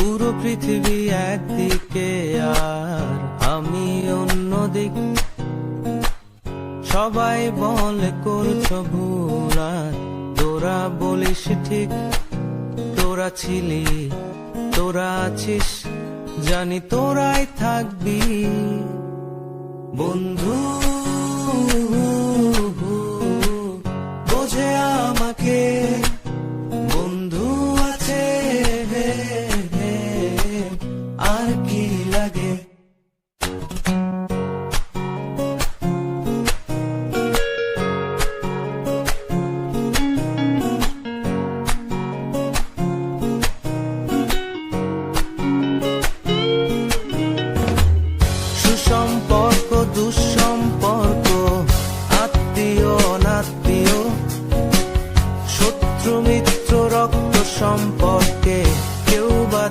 পুরো পৃথিবী একদিকে আর আমি অন্যদিক। সবাই বলে করছো ভুল আর তোরা বলিস ঠিক। তোরা ছিলি, তোরা আছিস, জানি তোরাই থাকবি বন্ধু। বোঝে আমাকে বন্ধু আছে, আর কি লাগে। সুসম্পর্ক দুঃসম্পর্ক, আত্মীয় অনাত্মীয়, শত্রু মিত্র রক্ত সম্পর্কে কেউ বা